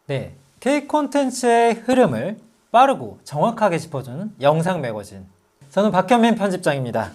네, K 콘텐츠의 흐름을 빠르고 정확하게 짚어주는 영상 매거진. 저는 박현민 편집장입니다.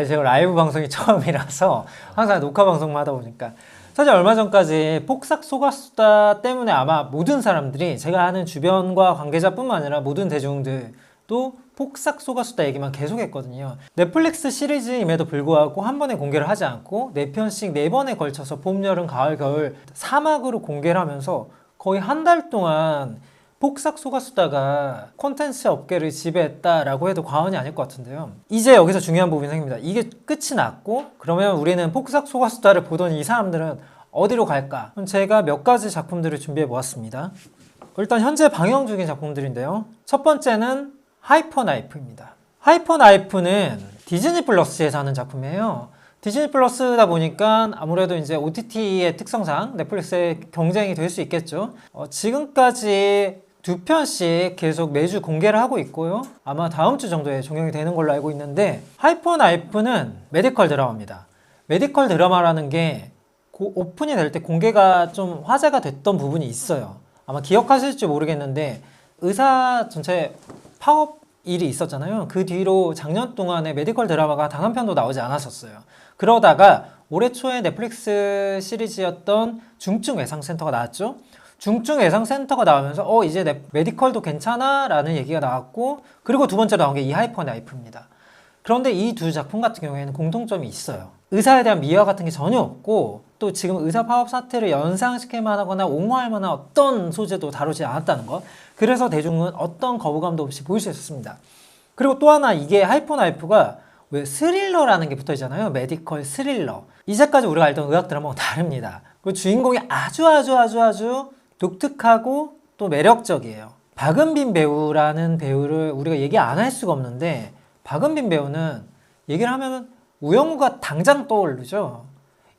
제가 라이브 방송이 처음이라서 항상 녹화 방송만 하다 보니까 사실 얼마 전까지 폭삭 소가수다 때문에 아마 모든 사람들이 제가 아는 주변과 관계자뿐만 아니라 모든 대중들도 폭삭 소가수다 얘기만 계속했거든요. 넷플릭스 시리즈임에도 불구하고 한 번에 공개를 하지 않고 4편씩 4번에 걸쳐서 봄, 여름, 가을, 겨울 3화로 공개를 하면서 거의 한 달 동안 폭삭 소가수다가 콘텐츠 업계를 지배했다라고 해도 과언이 아닐 것 같은데요. 이제 여기서 중요한 부분이 생깁니다. 이게 끝이 났고 그러면 우리는 폭삭 소가수다를 보던 이 사람들은 어디로 갈까? 제가 몇 가지 작품들을 준비해 보았습니다. 일단 현재 방영 중인 작품들인데요. 첫 번째는 하이퍼 나이프입니다. 하이퍼 나이프는 디즈니 플러스에서 하는 작품이에요. 디즈니 플러스다 보니까 아무래도 이제 OTT의 특성상 넷플릭스의 경쟁이 될 수 있겠죠. 지금까지 2편씩 계속 매주 공개를 하고 있고요. 아마 다음 주 정도에 종영이 되는 걸로 알고 있는데 하이퍼 나이프는 메디컬 드라마입니다. 메디컬 드라마라는 게 오픈이 될 때 공개가 좀 화제가 됐던 부분이 있어요. 아마 기억하실지 모르겠는데 의사 전체 파업 일이 있었잖아요. 그 뒤로 작년 동안에 메디컬 드라마가 단 한 편도 나오지 않았었어요. 그러다가 올해 초에 넷플릭스 시리즈였던 중증 외상센터가 나왔죠. 중증 외상센터가 나오면서 이제 메디컬도 괜찮아 라는 얘기가 나왔고, 그리고 두 번째로 나온 게 이 하이퍼 나이프입니다. 그런데 이 두 작품 같은 경우에는 공통점이 있어요. 의사에 대한 미화 같은 게 전혀 없고, 또 지금 의사 파업 사태를 연상시킬 만하거나 옹호할 만한 어떤 소재도 다루지 않았다는 것. 그래서 대중은 어떤 거부감도 없이 볼 수 있었습니다. 그리고 또 하나, 이게 하이퍼 나이프가 왜 스릴러라는 게 붙어 있잖아요. 메디컬 스릴러. 이제까지 우리가 알던 의학 드라마와 다릅니다. 그리고 주인공이 아주 독특하고 또 매력적이에요. 박은빈 배우라는 배우를 우리가 얘기 안 할 수가 없는데, 박은빈 배우는 얘기를 하면은 우영우가 당장 떠오르죠.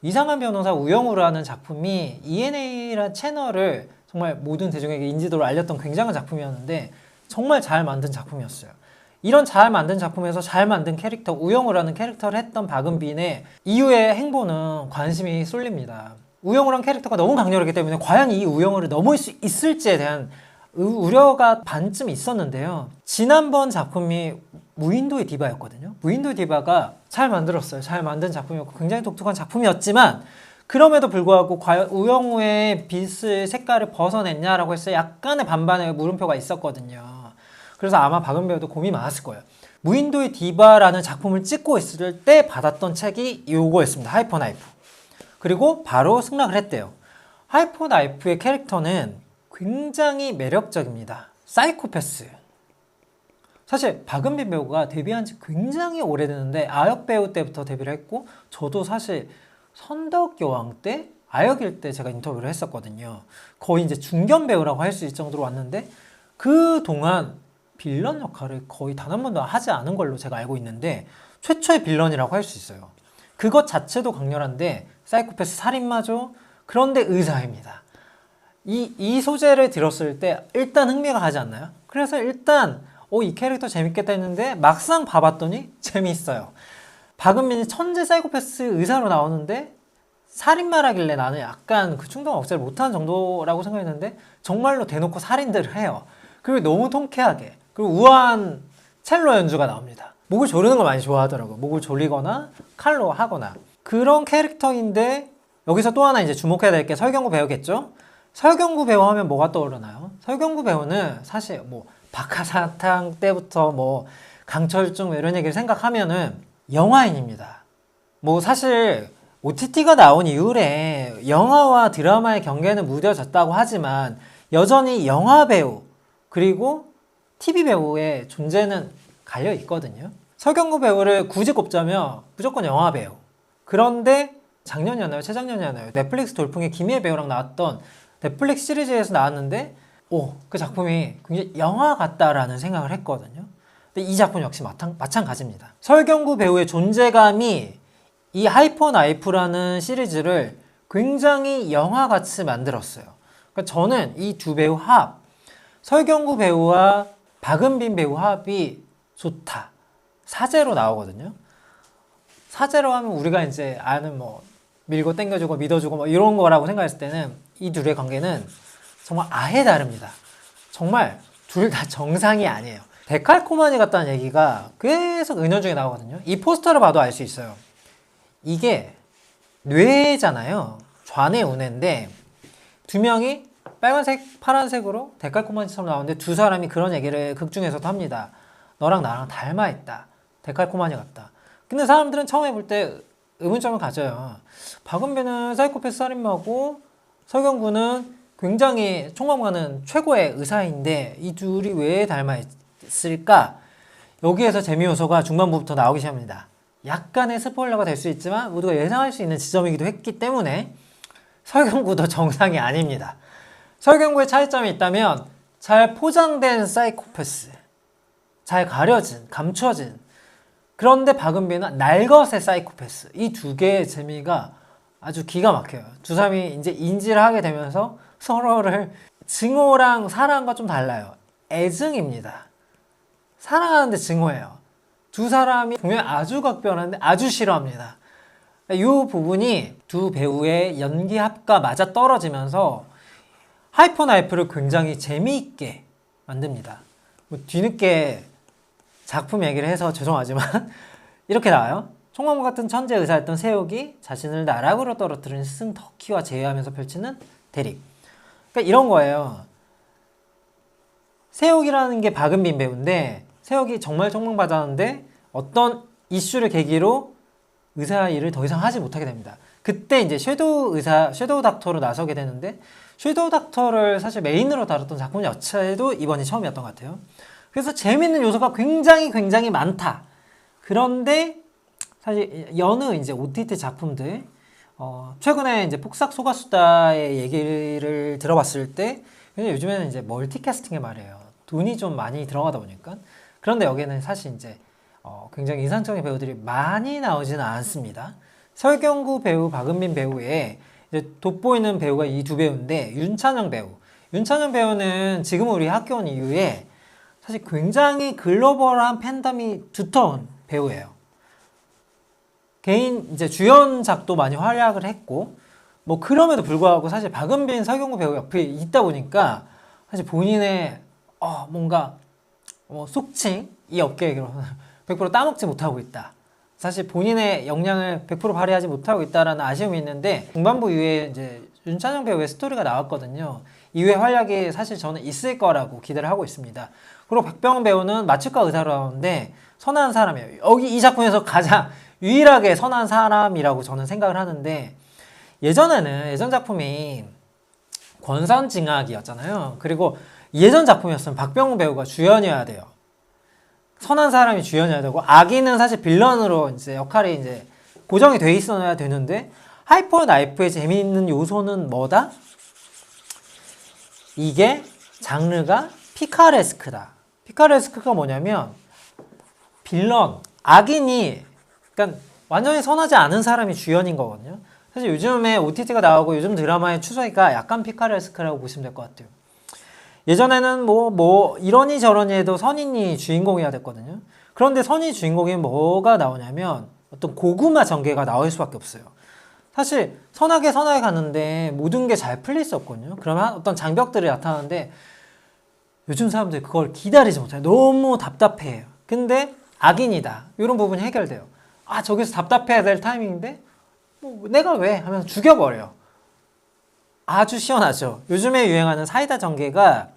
이상한 변호사 우영우라는 작품이 ENA라는 채널을 정말 모든 대중에게 인지도를 알렸던 굉장한 작품이었는데 정말 잘 만든 작품이었어요. 이런 잘 만든 작품에서 잘 만든 캐릭터 우영우라는 캐릭터를 했던 박은빈의 이후의 행보는 관심이 쏠립니다. 우영우란 캐릭터가 너무 강렬하기 때문에 과연 이 우영우를 넘을 수 있을지에 대한 우려가 반쯤 있었는데요. 지난번 작품이 무인도의 디바였거든요. 무인도의 디바가 잘 만들었어요. 잘 만든 작품이었고 굉장히 독특한 작품이었지만, 그럼에도 불구하고 과연 우영우의 빛을 색깔을 벗어냈냐라고 해서 약간의 반반의 물음표가 있었거든요. 그래서 아마 박은 배우도 고민이 많았을 거예요. 무인도의 디바라는 작품을 찍고 있을 때 받았던 책이 요거였습니다. 하이퍼 나이프. 그리고 바로 승낙을 했대요. 하이퍼 나이프의 캐릭터는 굉장히 매력적입니다. 사이코패스. 사실 박은빈 배우가 데뷔한 지 굉장히 오래됐는데 아역 배우 때부터 데뷔를 했고, 저도 사실 선덕여왕 때 아역일 때 제가 인터뷰를 했었거든요. 거의 이제 중견 배우라고 할 수 있을 정도로 왔는데 그동안 빌런 역할을 거의 단 한 번도 하지 않은 걸로 제가 알고 있는데 최초의 빌런이라고 할 수 있어요. 그것 자체도 강렬한데 사이코패스 살인마죠. 그런데 의사입니다. 이 소재를 들었을 때 일단 흥미가 가지 않나요? 그래서 일단 이 캐릭터 재밌겠다 했는데 막상 봐봤더니 재미있어요. 박은빈이 천재 사이코패스 의사로 나오는데 살인마라길래 나는 약간 그 충동 억제를 못하는 정도라고 생각했는데 정말로 대놓고 살인들을 해요. 그리고 너무 통쾌하게, 그리고 우아한 첼로 연주가 나옵니다. 목을 조르는 걸 많이 좋아하더라고요. 목을 졸리거나 칼로 하거나 그런 캐릭터인데, 여기서 또 하나 이제 주목해야 될 게 설경구 배우겠죠? 설경구 배우 하면 뭐가 떠오르나요? 설경구 배우는 사실 뭐 박하사탕 때부터 뭐 강철중 이런 얘기를 생각하면은 영화인입니다. 뭐 사실 OTT가 나온 이후에 영화와 드라마의 경계는 무뎌졌다고 하지만 여전히 영화 배우 그리고 TV 배우의 존재는 갈려 있거든요. 설경구 배우를 굳이 꼽자면 무조건 영화 배우. 그런데 작년이었나요? 재작년이었나요? 넷플릭스 돌풍의 김희애 배우랑 나왔던 넷플릭스 시리즈에서 나왔는데 그 작품이 굉장히 영화 같다라는 생각을 했거든요. 근데 이 작품 역시 마찬가지입니다. 설경구 배우의 존재감이 이 하이퍼 나이프라는 시리즈를 굉장히 영화같이 만들었어요. 그러니까 저는 이 두 배우 합, 설경구 배우와 박은빈 배우 합이 좋다, 사제로 나오거든요. 사제로 하면 우리가 이제 아는 뭐 밀고 당겨주고 믿어주고 뭐 이런 거라고 생각했을 때는 이 둘의 관계는 정말 아예 다릅니다. 정말 둘 다 정상이 아니에요. 데칼코마니 같다는 얘기가 계속 은연중에 나오거든요. 이 포스터를 봐도 알 수 있어요. 이게 뇌잖아요. 좌뇌 우뇌인데 두 명이 빨간색 파란색으로 데칼코마니처럼 나오는데 두 사람이 그런 얘기를 극 중에서도 합니다. 너랑 나랑 닮아있다, 데칼코마니 같다. 근데 사람들은 처음에 볼 때 의문점을 가져요. 박은빈은 사이코패스 살인마고 설경구는 굉장히 총망가는 최고의 의사인데 이 둘이 왜 닮아있을까? 여기에서 재미 요소가 중반부부터 나오기 시작합니다. 약간의 스포일러가 될 수 있지만 모두가 예상할 수 있는 지점이기도 했기 때문에 설경구도 정상이 아닙니다. 설경구의 차이점이 있다면 잘 포장된 사이코패스, 잘 가려진, 감춰진, 그런데 박은빈은 날것의 사이코패스. 이 두 개의 재미가 아주 기가 막혀요. 두 사람이 이제 인지를 하게 되면서 서로를, 증오랑 사랑과 좀 달라요. 애증입니다. 사랑하는데 증오해요. 두 사람이 분명히 아주 각별한데 아주 싫어합니다. 이 부분이 두 배우의 연기 합과 맞아 떨어지면서 하이퍼나이프를 굉장히 재미있게 만듭니다. 뭐 뒤늦게 작품 얘기를 해서 죄송하지만 이렇게 나와요. 총망고 같은 천재 의사였던 세욱이 자신을 나락으로 떨어뜨린 스승 덕희와 제외하면서 펼치는 대립. 그러니까 이런 거예요. 세욱이라는 게 박은빈 배우인데 세욱이 정말 총망받았는데 어떤 이슈를 계기로 의사 일을 더 이상 하지 못하게 됩니다. 그때 이제 섀도우 의사, 섀도우 닥터로 나서게 되는데 섀도우 닥터를 사실 메인으로 다뤘던 작품 자체도 이번이 처음이었던 것 같아요. 그래서 재밌는 요소가 굉장히 많다. 그런데 사실 여느 이제 OTT 작품들, 최근에 이제 폭삭 소가수다의 얘기를 들어봤을 때 요즘에는 이제 멀티캐스팅의 말이에요. 돈이 좀 많이 들어가다 보니까. 그런데 여기는 사실 이제 굉장히 인상적인 배우들이 많이 나오지는 않습니다. 설경구 배우, 박은빈 배우에 이제 돋보이는 배우가 이 두 배우인데 윤찬영 배우. 윤찬영 배우는 지금 우리 학교 온 이후에 사실 굉장히 글로벌한 팬덤이 두터운 배우예요. 개인 이제 주연작도 많이 활약을 했고 뭐 그럼에도 불구하고 사실 박은빈, 설경구 배우 옆에 있다 보니까 사실 본인의 뭔가 속칭 이 업계에 100% 따먹지 못하고 있다. 사실 본인의 역량을 100% 발휘하지 못하고 있다라는 아쉬움이 있는데 중반부 이후에 이제 윤찬영 배우의 스토리가 나왔거든요. 이후에 활약이 사실 저는 있을 거라고 기대를 하고 있습니다. 그리고 박병원 배우는 마취과 의사로 나오는데 선한 사람이에요. 여기 이 작품에서 가장 유일하게 선한 사람이라고 저는 생각을 하는데 예전 작품이 권선징악이었잖아요. 그리고 예전 작품이었으면 박병원 배우가 주연이어야 돼요. 선한 사람이 주연이어야 되고 악인은 사실 빌런으로 이제 역할이 이제 고정이 돼 있어야 되는데 하이퍼 나이프의 재미있는 요소는 뭐다? 이게 장르가 피카레스크다. 피카레스크가 뭐냐면 빌런, 악인이 그러니까 완전히 선하지 않은 사람이 주연인 거거든요. 사실 요즘에 OTT가 나오고 요즘 드라마의 추세가 약간 피카레스크라고 보시면 될 것 같아요. 예전에는 뭐 이러니 저러니 해도 선인이 주인공이어야 됐거든요. 그런데 선이 주인공이 뭐가 나오냐면 어떤 고구마 전개가 나올 수밖에 없어요. 사실 선하게 가는데 모든 게 잘 풀릴 수 없거든요. 그러면 어떤 장벽들이 나타나는데 요즘 사람들이 그걸 기다리지 못해요. 너무 답답해요. 근데 악인이다. 이런 부분이 해결돼요. 저기서 답답해야 될 타이밍인데 내가 왜? 하면서 죽여버려요. 아주 시원하죠. 요즘에 유행하는 사이다 전개가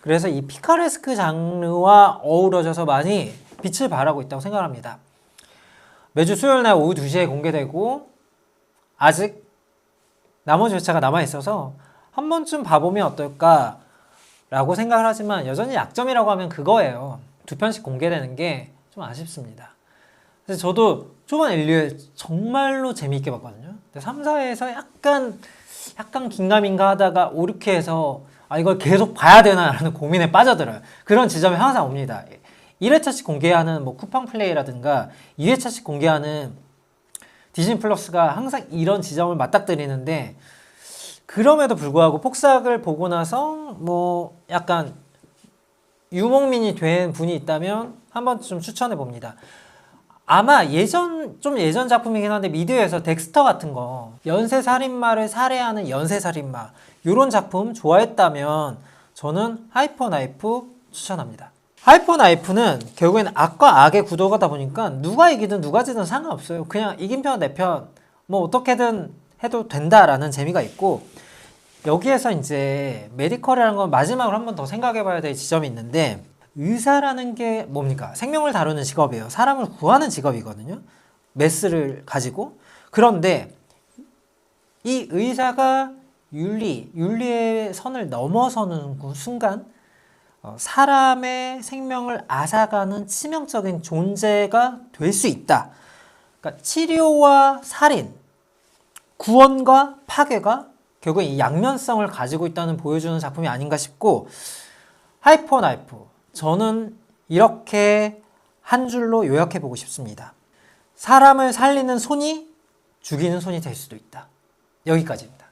그래서 이 피카레스크 장르와 어우러져서 많이 빛을 발하고 있다고 생각합니다. 매주 수요일날 오후 2시에 공개되고 아직 나머지 회차가 남아있어서 한 번쯤 봐보면 어떨까 라고 생각을 하지만 여전히 약점이라고 하면 그거예요. 2편씩 공개되는 게 좀 아쉽습니다. 그래서 저도 초반 인류에 정말로 재미있게 봤거든요. 근데 3, 4회에서 약간 긴가민가 하다가 5, 6회에서 이걸 계속 봐야 되나라는 고민에 빠져들어요. 그런 지점이 항상 옵니다. 1회차씩 공개하는 뭐 쿠팡 플레이라든가 2회차씩 공개하는 디즈니 플러스가 항상 이런 지점을 맞닥뜨리는데 그럼에도 불구하고 폭삭을 보고 나서 뭐 약간 유목민이 된 분이 있다면 한번 좀 추천해 봅니다. 아마 좀 예전 작품이긴 한데 미드에서 덱스터 같은 거 연쇄살인마를 살해하는 연쇄살인마 이런 작품 좋아했다면 저는 하이퍼 나이프 추천합니다. 하이퍼 나이프는 결국엔 악과 악의 구도가다 보니까 누가 이기든 누가 지든 상관없어요. 그냥 이긴 편 내 편 뭐 어떻게든 해도 된다라는 재미가 있고, 여기에서 이제 메디컬이라는 건 마지막으로 한 번 더 생각해 봐야 될 지점이 있는데, 의사라는 게 뭡니까? 생명을 다루는 직업이에요. 사람을 구하는 직업이거든요. 메스를 가지고. 그런데 이 의사가 윤리의 선을 넘어서는 순간 사람의 생명을 앗아가는 치명적인 존재가 될 수 있다. 그러니까 치료와 살인, 구원과 파괴가 결국 이 양면성을 가지고 있다는 보여주는 작품이 아닌가 싶고, 하이퍼 나이프 저는 이렇게 한 줄로 요약해 보고 싶습니다. 사람을 살리는 손이 죽이는 손이 될 수도 있다. 여기까지입니다.